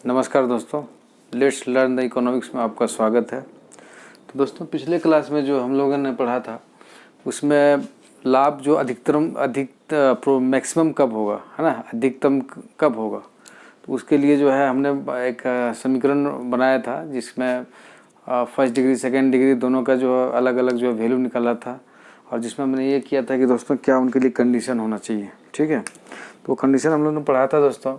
नमस्कार दोस्तों, let's learn the economics में आपका स्वागत है। तो दोस्तों, पिछले क्लास में जो हम लोगों ने पढ़ा था उसमें लाभ जो मैक्सिमम कब होगा, है ना, अधिकतम कब होगा, तो उसके लिए जो है हमने एक समीकरण बनाया था जिसमें फर्स्ट डिग्री सेकेंड डिग्री दोनों का जो अलग अलग जो वैल्यू निकाला था, और जिसमें हमने ये किया था कि दोस्तों क्या उनके लिए कंडीशन होना चाहिए। ठीक है, तो कंडीशन हम लोगों ने पढ़ा था दोस्तों।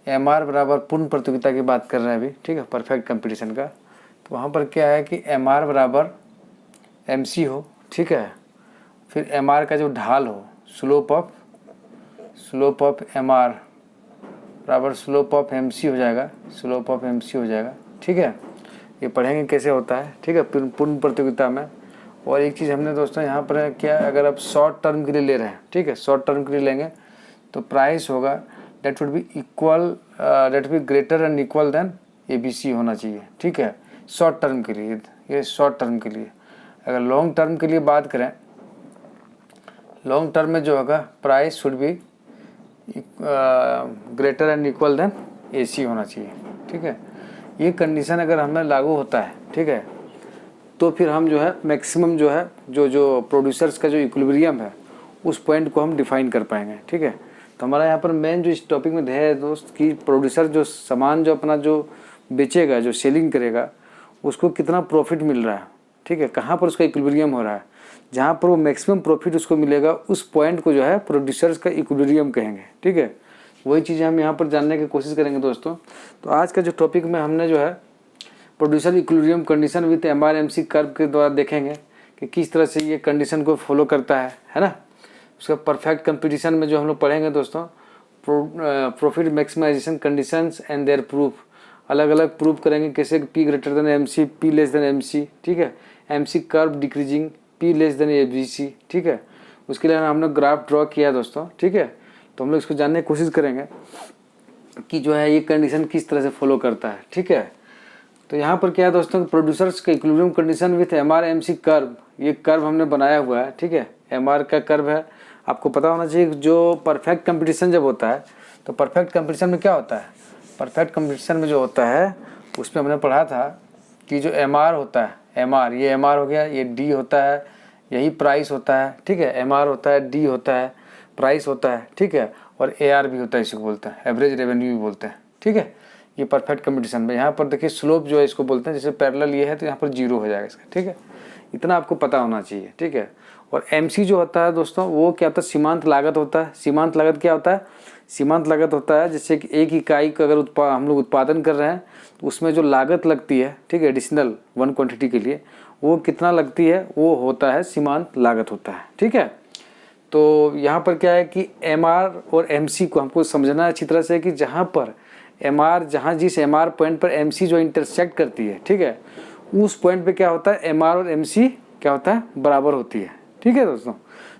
MR बराबर पूर्ण प्रतियोगिता की बात कर रहे हैं अभी, ठीक है, परफेक्ट कंपटीशन का। तो वहाँ पर क्या है कि MR बराबर MC हो, ठीक है, फिर MR का जो ढाल हो स्लोप ऑफ MR बराबर स्लोप ऑफ MC हो जाएगा, स्लोप ऑफ MC हो जाएगा। ठीक है, ये पढ़ेंगे कैसे होता है, ठीक है, पूर्ण प्रतियोगिता में। और एक चीज़ हमने दोस्तों यहाँ पर क्या, अगर आप शॉर्ट टर्म के लिए ले रहे हैं, ठीक है, शॉर्ट टर्म के लिए लेंगे तो प्राइस होगा that would be equal, that be greater and equal than ABC होना चाहिए। ठीक है, शॉर्ट टर्म के लिए, ये शॉर्ट टर्म के लिए। अगर लॉन्ग टर्म के लिए बात करें, लॉन्ग टर्म में जो होगा price should be greater and equal than AC होना चाहिए। ठीक है, ये कंडीशन अगर हमें लागू होता है, ठीक है, तो फिर हम जो है मैक्सिमम जो है जो प्रोड्यूसर्स का जो इक्विलिब्रियम है उस पॉइंट को हम डिफाइन कर पाएंगे। ठीक है, तो हमारा यहाँ पर मेन जो इस टॉपिक में ध्येय है दोस्त कि प्रोड्यूसर जो सामान जो अपना जो बेचेगा, जो सेलिंग करेगा, उसको कितना प्रॉफिट मिल रहा है, ठीक है, कहाँ पर उसका इक्विलिब्रियम हो रहा है, जहाँ पर वो मैक्सिमम प्रॉफिट उसको मिलेगा उस पॉइंट को जो है प्रोड्यूसर्स का इक्विलिब्रियम कहेंगे। ठीक है, वही चीज़ें हम यहाँ पर जानने की कोशिश करेंगे दोस्तों। तो आज का जो टॉपिक में हमने जो है producer equilibrium condition with MR/MC curve के द्वारा देखेंगे कि किस तरह से ये कंडीशन को फॉलो करता है ना। उसका परफेक्ट कंपटीशन में जो हम लोग पढ़ेंगे दोस्तों, profit maximisation conditions and their proof, अलग अलग प्रूफ करेंगे कैसे P greater than MC, P less than MC, ठीक है, MC curve decreasing, P less than ABC। ठीक है, उसके लिए हमने ग्राफ ड्रॉ किया दोस्तों। ठीक है, तो हम लोग इसको जानने की कोशिश करेंगे कि जो है ये कंडीशन किस तरह से फॉलो करता है। ठीक है, तो यहाँ पर क्या है दोस्तों, प्रोड्यूसर्स का equilibrium condition with MR/MC curve, ये कर्व हमने बनाया हुआ है। ठीक है, MR का कर्व है, आपको पता होना चाहिए। जो परफेक्ट कंपटीशन जब होता है तो परफेक्ट कंपटीशन में क्या होता है, परफेक्ट कंपटीशन में जो होता है उसमें हमने पढ़ा था कि जो MR होता है, MR, ये MR हो गया, ये D होता है, यही प्राइस होता है। ठीक है, MR होता है, D होता है, प्राइस होता है, ठीक है, और AR भी होता है, इसको बोलते हैं एवरेज रेवेन्यू भी बोलते हैं। ठीक है, ये परफेक्ट कंपटीशन में। यहाँ पर देखिए स्लोप जो है इसको बोलते हैं, जैसे पैरेलल ये है तो यहाँ पर 0 हो जाएगा इसका। ठीक है, इतना आपको पता होना चाहिए। ठीक है, और MC जो होता है दोस्तों वो क्या होता है, सीमांत लागत होता है। सीमांत लागत क्या होता है, सीमांत लागत होता है जैसे कि एक इकाई का अगर हम लोग उत्पादन कर रहे हैं तो उसमें जो लागत लगती है, ठीक है, एडिशनल 1 क्वांटिटी के लिए वो कितना लगती है, वो होता है सीमांत लागत होता है। ठीक है, तो यहाँ पर क्या है कि MR और MC को हमको समझना है अच्छी तरह से कि जहाँ पर जिस MR पॉइंट पर MC जो इंटरसेक्ट करती है, ठीक है, उस पॉइंट पे क्या होता है, MR और MC क्या होता है, बराबर होती है। ठीक है दोस्तों,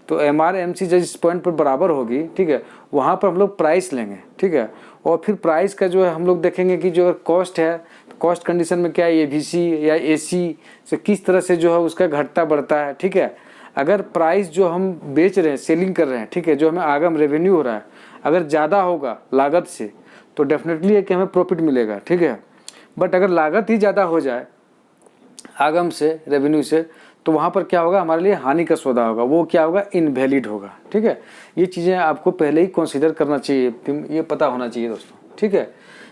तो MR/MC जिस पॉइंट पर बराबर होगी, ठीक है, वहाँ पर हम लोग प्राइस लेंगे। ठीक है, और फिर प्राइस का जो है हम लोग देखेंगे कि जो कॉस्ट है, कॉस्ट कंडीशन में क्या है, ABC या AC से किस तरह से जो है उसका घटता बढ़ता है। ठीक है, अगर प्राइस जो हम बेच रहे हैं, सेलिंग कर रहे हैं, ठीक है, जो हमें आगम रेवेन्यू हो रहा है, अगर ज़्यादा होगा लागत से तो डेफिनेटली है कि हमें प्रॉफिट मिलेगा। ठीक है, बट अगर लागत ही ज़्यादा हो जाए आगम से, रेवेन्यू से, तो वहाँ पर क्या होगा, हमारे लिए हानि का सौदा होगा, वो क्या होगा, इनवैलिड होगा। ठीक है, ये चीज़ें आपको पहले ही कंसीडर करना चाहिए, ये पता होना चाहिए दोस्तों। ठीक है,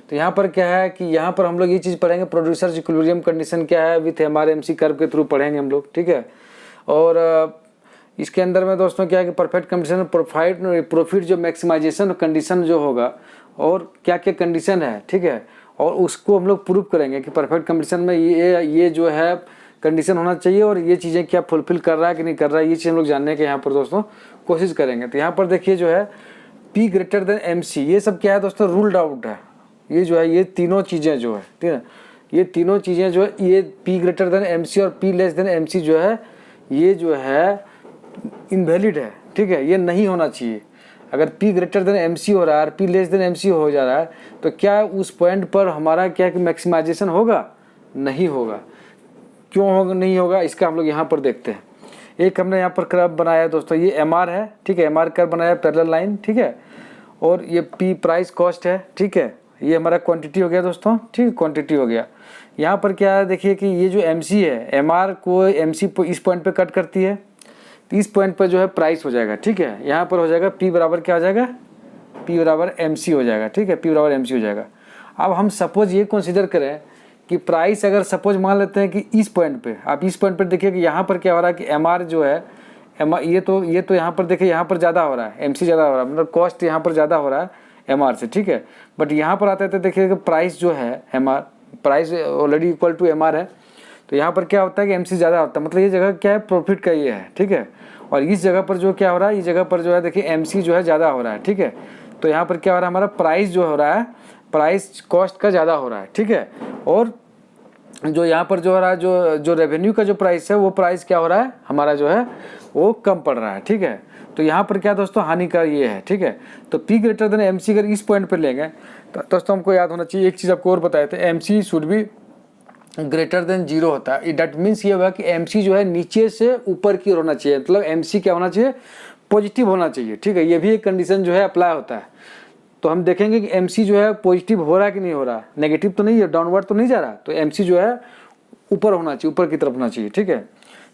तो यहाँ पर क्या है कि यहाँ पर हम लोग ये चीज़ पढ़ेंगे, प्रोड्यूसर्स इक्विलिब्रियम कंडीशन क्या है विथ MR/MC कर्व के थ्रू पढ़ेंगे हम लोग। ठीक है, और इसके अंदर में दोस्तों क्या है कि परफेक्ट कंडीशन प्रॉफिट जो मैक्सिमाइजेशन कंडीशन जो होगा और क्या क्या कंडीशन है, ठीक है, और उसको हम लोग प्रूव करेंगे कि परफेक्ट कंडीशन में ये जो है कंडीशन होना चाहिए और ये चीज़ें क्या फुलफिल कर रहा है कि नहीं कर रहा है, ये चीज़ हम लोग जानने के यहाँ पर दोस्तों कोशिश करेंगे। तो यहाँ पर देखिए जो है P ग्रेटर देन MC, ये सब क्या है दोस्तों, रूल्ड आउट है। ये जो है ये तीनों चीज़ें जो है, ठीक है, ये तीनों चीज़ें जो है, ये P ग्रेटर देन MC और P लेस देन MC जो है, ये जो है इनवैलिड है। ठीक है, ये नहीं होना चाहिए। अगर P ग्रेटर देन MC हो रहा है और P लेस देन MC हो जा रहा है तो क्या उस पॉइंट पर हमारा क्या कि मैक्सिमाइजेशन होगा, नहीं होगा। क्यों होगा, नहीं होगा, इसका हम लोग यहाँ पर देखते हैं। एक हमने यहाँ पर कर्व बनाया दोस्तों, ये MR है, ठीक है, MR कर्व बनाया पैरेलल लाइन, ठीक है, और ये P प्राइस कॉस्ट है, ठीक है, ये हमारा क्वांटिटी हो गया दोस्तों, ठीक है, क्वांटिटी हो गया। यहाँ पर क्या है देखिए कि ये जो MC है, MR को MC इस पॉइंट पे कट करती है, तो इस पॉइंट पर जो है प्राइस हो जाएगा, ठीक है। यहाँ पर हो जाएगा P बराबर क्या हो जाएगा, P बराबर MC हो जाएगा, ठीक है, P बराबर MC हो जाएगा। अब हम सपोज ये कंसिडर करें कि प्राइस अगर सपोज मान लेते हैं कि इस पॉइंट पे, आप इस पॉइंट पर देखिए कि यहाँ पर क्या हो रहा है कि MR जो है ये तो यहाँ पर देखिए यहाँ पर ज़्यादा हो रहा है, MC ज़्यादा हो रहा है, मतलब कॉस्ट यहाँ पर ज़्यादा हो रहा है MR से, ठीक है। बट यहाँ पर आते हैं तो देखिए कि प्राइस जो है MR, price already equal to MR है, तो यहाँ पर क्या होता है कि MC ज़्यादा होता है, मतलब ये जगह क्या है, प्रॉफिट का ये है, ठीक है। और इस जगह पर जो क्या हो रहा है, इस जगह पर जो है देखिए MC जो है ज़्यादा हो रहा है, ठीक है। तो यहाँ पर क्या हो रहा है, हमारा प्राइस जो हो रहा है, प्राइस कॉस्ट का ज़्यादा हो रहा है, ठीक है। और जो यहाँ पर जो हो रहा है, जो रेवेन्यू का जो प्राइस है, वो प्राइस क्या हो रहा है हमारा जो है वो कम पड़ रहा है, ठीक है। तो यहाँ पर क्या दोस्तों हानि का ये है, ठीक है। तो P ग्रेटर देन MC अगर इस पॉइंट पर लेंगे तो दोस्तों हमको याद होना चाहिए एक चीज़, आपको और बताए थे, MC शुड भी ग्रेटर देन 0 होता है। डैट मीन्स ये हुआ कि MC जो है नीचे से ऊपर की ओर होना चाहिए, मतलब MC क्या होना चाहिए, पॉजिटिव होना चाहिए, ठीक है। ये भी एक कंडीशन जो है अप्लाई होता है। तो हम देखेंगे कि MC जो है पॉजिटिव हो रहा है कि नहीं हो रहा, नेगेटिव तो नहीं है, डाउनवर्ड तो नहीं जा रहा, तो MC जो है ऊपर होना चाहिए, ऊपर की तरफ होना चाहिए, ठीक है।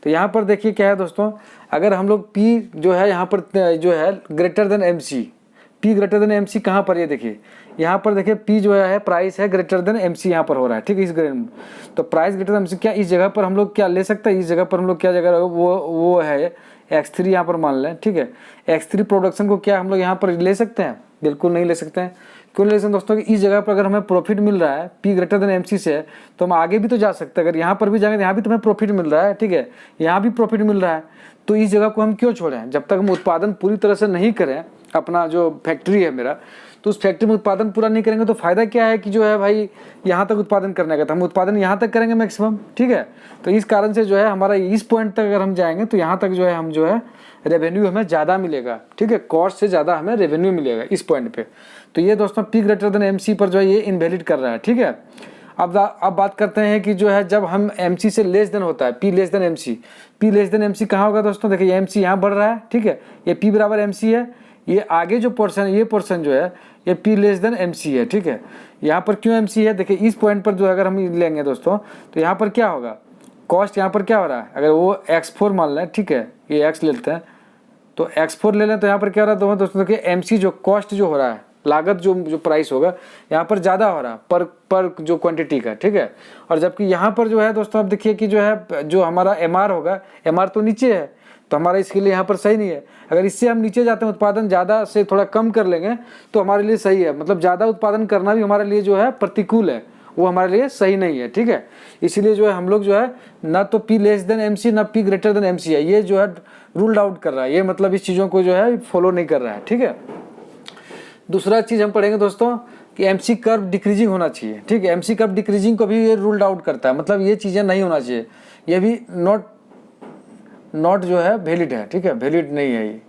तो यहाँ पर देखिए क्या है दोस्तों, अगर हम लोग P जो है यहाँ पर जो है greater than MC, P greater than MC कहाँ पर, ये देखिए यहाँ पर देखिए P जो है प्राइस है ग्रेटर देन MC यहाँ पर हो रहा है, ठीक है, इस ग्रेड में। तो प्राइस ग्रेटर देन MC क्या इस जगह पर हम लोग क्या ले सकते हैं, इस जगह पर हम लोग क्या जगह वो है X3 यहाँ पर मान लें, ठीक है। X3 प्रोडक्शन को क्या हम लोग यहाँ पर ले सकते हैं, बिल्कुल नहीं ले सकते हैं। क्यों ले सकते हैं दोस्तों, कि इस जगह पर अगर हमें प्रॉफिट मिल रहा है P ग्रेटर देन MC से, तो हम आगे भी तो जा सकते हैं। अगर यहाँ पर भी जाएंगे, यहाँ भी तो हमें प्रॉफिट मिल रहा है, ठीक है, यहाँ भी प्रॉफिट मिल रहा है, तो इस जगह को हम क्यों छोड़ें। जब तक हम उत्पादन पूरी तरह से नहीं करें, अपना जो फैक्ट्री है मेरा, तो उस फैक्ट्री में उत्पादन पूरा नहीं करेंगे तो फायदा क्या है कि जो है भाई यहाँ तक उत्पादन करने का, तो हम उत्पादन यहाँ तक करेंगे मैक्सिमम, ठीक है। तो इस कारण से जो है हमारा इस पॉइंट तक अगर हम जाएंगे तो यहाँ तक जो है हम जो है रेवेन्यू हमें ज़्यादा मिलेगा, ठीक है, कॉस्ट से ज़्यादा हमें रेवेन्यू मिलेगा इस पॉइंट पे। तो ये दोस्तों P ग्रेटर देन MC पर जो है ये इनवैलिड कर रहा है, ठीक है। अब बात करते हैं कि जो है जब हम MC से लेस देन होता है, P less than MC, P less than MC कहाँ होगा दोस्तों, देखिए MC यहाँ बढ़ रहा है, ठीक है, ये P बराबर MC है, ये आगे जो पोर्शन ये पोर्शन जो है ये P लेस देन MC है, ठीक है। यहाँ पर क्यों MC है, देखिए इस पॉइंट पर जो अगर हम लेंगे दोस्तों, तो यहाँ पर क्या होगा, कॉस्ट यहाँ पर क्या हो रहा है, अगर वो X4 मान लें, ठीक है, ये X लेते हैं, तो X4 ले लें, तो यहाँ पर क्या हो रहा है दोस्तों, देखिए MC जो कॉस्ट जो हो रहा है, लागत जो प्राइस होगा यहाँ पर ज़्यादा हो रहा है पर जो क्वांटिटी का, ठीक है। और जबकि यहाँ पर जो है दोस्तों आप देखिए कि जो है जो हमारा MR होगा, MR तो नीचे है, तो हमारा इसके लिए यहाँ पर सही नहीं है। अगर इससे हम नीचे जाते हैं, उत्पादन ज़्यादा से थोड़ा कम कर लेंगे तो हमारे लिए सही है, मतलब ज़्यादा उत्पादन करना भी हमारे लिए जो है प्रतिकूल है, वो हमारे लिए सही नहीं है, ठीक है। इसीलिए जो है हम लोग जो है ना तो P लेस देन MC ना P ग्रेटर देन MC है, ये जो है रूल्ड आउट कर रहा है, ये मतलब इस चीज़ों को जो है फॉलो नहीं कर रहा है, ठीक है। दूसरा चीज़ हम पढ़ेंगे दोस्तों कि MC कर्व डिक्रीजिंग होना चाहिए, ठीक है। MC कर्व डिक्रीजिंग को भी ये रूल्ड आउट करता है, मतलब ये चीज़ें नहीं होना चाहिए, ये भी नॉट जो है वैलिड है, ठीक है, वैलिड नहीं है ये।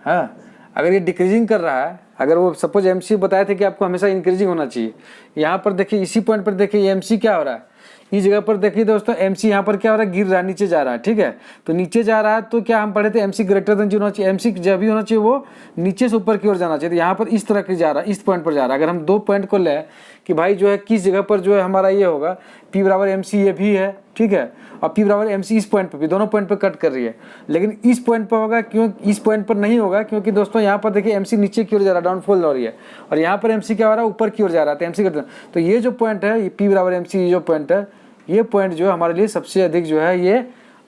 हाँ, अगर ये डिक्रीजिंग कर रहा है, अगर वो सपोज MC बताए थे कि आपको हमेशा इंक्रीजिंग होना चाहिए, यहाँ पर देखिए इसी पॉइंट पर देखिए MC क्या हो रहा है, इस जगह पर देखिए दोस्तों MC यहाँ पर क्या हो रहा है, गिर रहा है, नीचे जा रहा है, ठीक है। तो नीचे जा रहा है तो क्या हम पढ़े थे MC ग्रेटर देन 0 होना चाहिए, MC जब भी होना चाहिए वो नीचे से ऊपर की ओर जाना चाहिए। तो यहाँ पर इस तरह की जा रहा है, इस पॉइंट पर जा रहा है। अगर हम दो पॉइंट को लें कि भाई जो है किस जगह पर जो है हमारा ये होगा, P बराबर MC ये भी है, ठीक है, और P बराबर MC इस पॉइंट पर भी, दोनों पॉइंट पर कट कर रही है, लेकिन इस पॉइंट पर होगा, क्यों इस पॉइंट पर नहीं होगा, क्योंकि दोस्तों यहाँ पर देखिए MC नीचे की ओर जा रहा है, डाउनफॉल हो रही है, और यहाँ पर MC क्या हो रहा है, ऊपर की ओर जा रहा है, तो MC करते हैं। तो ये जो पॉइंट है, ये P बराबर MC ये जो पॉइंट है, ये पॉइंट जो है हमारे लिए सबसे अधिक जो है ये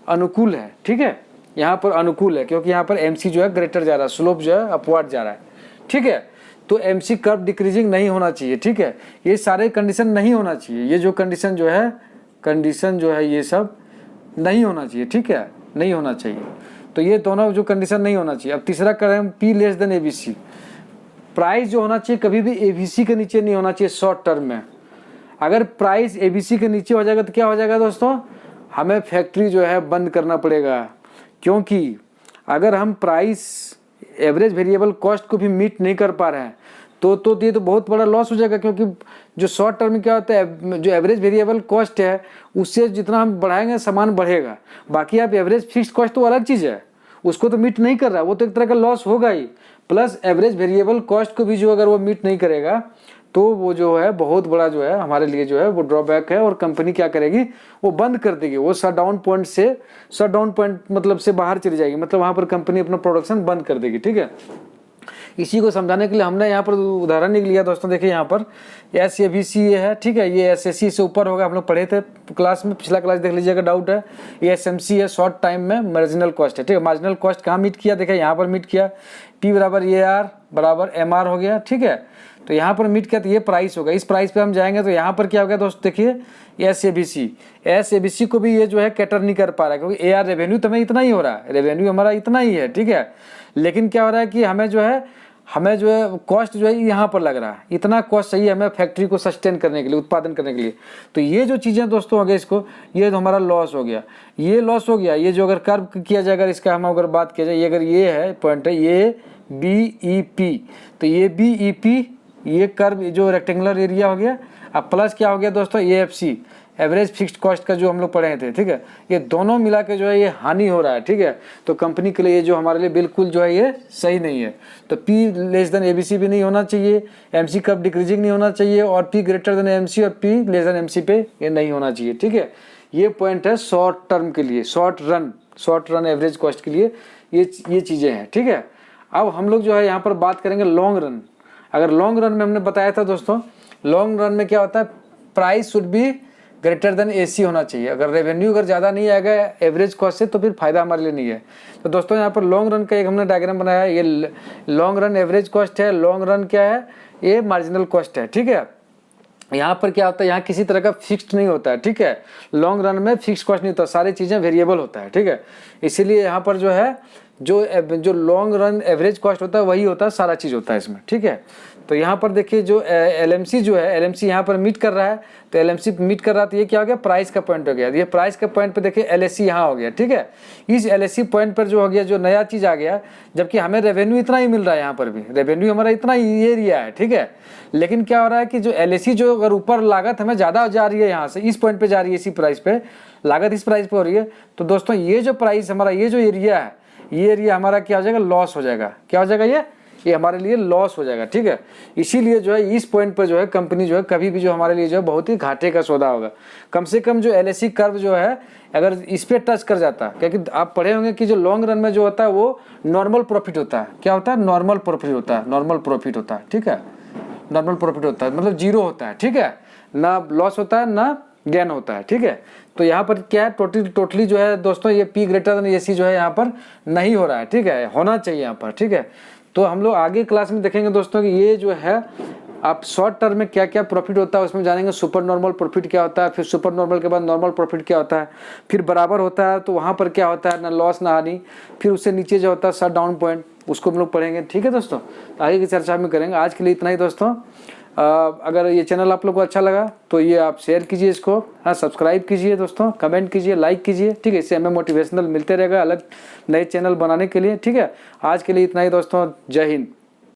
अनुकूल है, ठीक है, यहाँ पर अनुकूल है, क्योंकि यहाँ पर MC जो है ग्रेटर जा रहा है, स्लोप जो है अपवर्ड जा रहा है, ठीक है। तो MC कर्व डिक्रीजिंग नहीं होना चाहिए, ठीक है, ये सारे कंडीशन नहीं होना चाहिए, ये जो कंडीशन जो है ये सब नहीं होना चाहिए, ठीक है, नहीं होना चाहिए। तो ये दोनों जो कंडीशन नहीं होना चाहिए। अब तीसरा करें P less than ABC, price जो होना चाहिए कभी भी ABC के नीचे नहीं होना चाहिए शॉर्ट टर्म में। अगर प्राइस ABC के नीचे हो जाएगा तो क्या हो जाएगा दोस्तों, हमें फैक्ट्री जो है बंद करना पड़ेगा, क्योंकि अगर हम प्राइस एवरेज वेरिएबल कॉस्ट को भी मीट नहीं कर पा रहे हैं तो ये तो बहुत बड़ा लॉस हो जाएगा, क्योंकि जो शॉर्ट टर्म में क्या होता है, जो एवरेज वेरिएबल कॉस्ट है उससे जितना हम बढ़ाएंगे सामान बढ़ेगा, बाकी आप एवरेज फिक्स्ड कॉस्ट तो अलग चीज़ है, उसको तो मीट नहीं कर रहा है, वो तो एक तरह का लॉस होगा ही। प्लस एवरेज वेरिएबल कॉस्ट को भी जो अगर वो मीट नहीं करेगा तो वो जो है बहुत बड़ा जो है हमारे लिए जो है वो ड्रॉबैक है, और कंपनी क्या करेगी, वो बंद कर देगी, वो शट डाउन पॉइंट मतलब से बाहर चली जाएगी, मतलब वहाँ पर कंपनी अपना प्रोडक्शन बंद कर देगी। ठीक है, इसी को समझाने के लिए हमने यहाँ पर उदाहरण लिया दोस्तों। देखिए यहाँ पर SABC ये है, ठीक है, ये SSC से ऊपर होगा, हम लोग पढ़े थे क्लास में, पिछला क्लास देख लीजिएगा, डाउट है। ये SMC है, शॉर्ट टाइम में मार्जिनल कॉस्ट है। ठीक है, मार्जिनल कॉस्ट कहाँ मीट किया, देखिए यहाँ पर मीट किया, P बराबर AR बराबर MR हो गया। ठीक है, तो यहाँ पर मीट किया तो ये प्राइस होगा, इस प्राइस पे हम जाएंगे तो यहाँ पर क्या हो गया दोस्त, देखिए SABC को भी ये जो है कैटर नहीं कर पा रहा है, क्योंकि AR रेवेन्यू तो हमें इतना ही हो रहा है, रेवेन्यू हमारा इतना ही है। ठीक है, लेकिन क्या हो रहा है कि हमें जो है कॉस्ट जो है यहाँ पर लग रहा है, इतना कॉस्ट चाहिए हमें फैक्ट्री को सस्टेन करने के लिए, उत्पादन करने के लिए। तो ये जो चीज़ें दोस्तों हो गए, इसको ये तो हमारा लॉस हो गया, ये लॉस हो गया। ये जो अगर कर्व किया जाए, अगर इसका हम अगर बात किया जाए, ये अगर ये है पॉइंट है, ये BEP, तो ये BEP ये कर्व जो रेक्टेंगुलर एरिया हो गया, अब प्लस क्या हो गया दोस्तों, AFC एवरेज फिक्स्ड कॉस्ट का जो हम लोग पढ़े थे। ठीक है, ये दोनों मिला के जो है ये हानि हो रहा है। ठीक है, तो कंपनी के लिए ये जो हमारे लिए बिल्कुल जो है ये सही नहीं है। तो P लेस देन ABC भी नहीं होना चाहिए, MC कब डिक्रीजिंग नहीं होना चाहिए, और P ग्रेटर देन MC और P लेस देन MC पे ये नहीं होना चाहिए। ठीक है, ये पॉइंट है शॉर्ट टर्म के लिए, शॉर्ट रन एवरेज कॉस्ट के लिए ये चीज़ें हैं। ठीक है, अब हम लोग जो है यहाँ पर बात करेंगे लॉन्ग रन। अगर लॉन्ग रन में हमने बताया था दोस्तों, लॉन्ग रन में क्या होता है, price should be greater than AC होना चाहिए। अगर रेवेन्यू अगर ज़्यादा नहीं आएगा एवरेज कॉस्ट से, तो फिर फायदा हमारे लिए नहीं है। तो दोस्तों यहाँ पर लॉन्ग रन का एक हमने डायग्राम बनाया है, ये लॉन्ग रन एवरेज कॉस्ट है, लॉन्ग रन क्या है, ये मार्जिनल कॉस्ट है। ठीक है, यहाँ पर क्या होता है, यहाँ किसी तरह का फिक्स्ड नहीं होता है। ठीक है, लॉन्ग रन में फिक्स कॉस्ट नहीं होता, सारी चीज़ें वेरिएबल होता है। ठीक है, इसीलिए यहाँ पर जो है जो लॉन्ग रन एवरेज कॉस्ट होता है वही होता है, सारा चीज़ होता है इसमें। ठीक है, तो यहाँ पर देखिए जो LMC जो है, LMC यहाँ पर मीट कर रहा है, तो LMC मीट कर रहा है, तो ये क्या हो गया, प्राइस का पॉइंट हो गया। ये प्राइस का पॉइंट पे देखिए LSC यहाँ हो गया। ठीक है, इस LSC पॉइंट पर जो हो गया, जो नया चीज़ आ गया, जबकि हमें रेवेन्यू इतना ही मिल रहा है, यहाँ पर भी रेवेन्यू हमारा इतना ही एरिया है। ठीक है, लेकिन क्या हो रहा है कि जो LSC जो अगर ऊपर लागत हमें ज़्यादा जा रही है, यहाँ से इस पॉइंट पर जा रही है, इसी प्राइस पे लागत इस प्राइस पर हो रही है, तो दोस्तों ये जो प्राइस हमारा, ये जो एरिया है, ये एरिया हमारा क्या हो जाएगा, लॉस हो जाएगा। क्या हो जाएगा, ये हमारे लिए लॉस हो जाएगा। ठीक है, इसीलिए जो है इस पॉइंट पर जो है कंपनी जो है कभी भी जो हमारे लिए जो है बहुत ही घाटे का सौदा होगा। कम से कम जो LSC कर्व जो है अगर इस पे टच कर जाता, क्योंकि आप पढ़े होंगे कि जो लॉन्ग रन में जो होता है वो नॉर्मल प्रॉफिट होता है। क्या होता है, नॉर्मल प्रॉफिट होता है, नॉर्मल प्रॉफिट होता है। ठीक है, नॉर्मल प्रॉफिट होता है, मतलब जीरो होता है। ठीक है, ना लॉस होता है ना गेन होता है। ठीक है, तो यहाँ पर क्या है, टोटली जो है दोस्तों ये P ग्रेटर देन AC जो है यहाँ पर नहीं हो रहा है। ठीक है, होना चाहिए यहाँ पर। ठीक है, तो हम लोग आगे क्लास में देखेंगे दोस्तों कि ये जो है आप शॉर्ट टर्म में क्या क्या प्रॉफिट होता है, उसमें जानेंगे सुपर नॉर्मल प्रॉफिट क्या होता है, फिर सुपर नॉर्मल के बाद नॉर्मल प्रॉफिट क्या होता है, फिर बराबर होता है तो वहाँ पर क्या होता है, ना लॉस ना हानि, फिर उससे नीचे जो होता है शट डाउन पॉइंट, उसको हम लोग पढ़ेंगे। ठीक है दोस्तों, तो आगे की चर्चा में करेंगे। आज के लिए इतना ही दोस्तों। अगर ये चैनल आप लोग को अच्छा लगा तो ये आप शेयर कीजिए इसको, हाँ सब्सक्राइब कीजिए दोस्तों, कमेंट कीजिए, लाइक कीजिए। ठीक है, इससे हमें मोटिवेशनल मिलते रहेगा अलग नए चैनल बनाने के लिए। ठीक है, आज के लिए इतना ही दोस्तों, जय हिंद।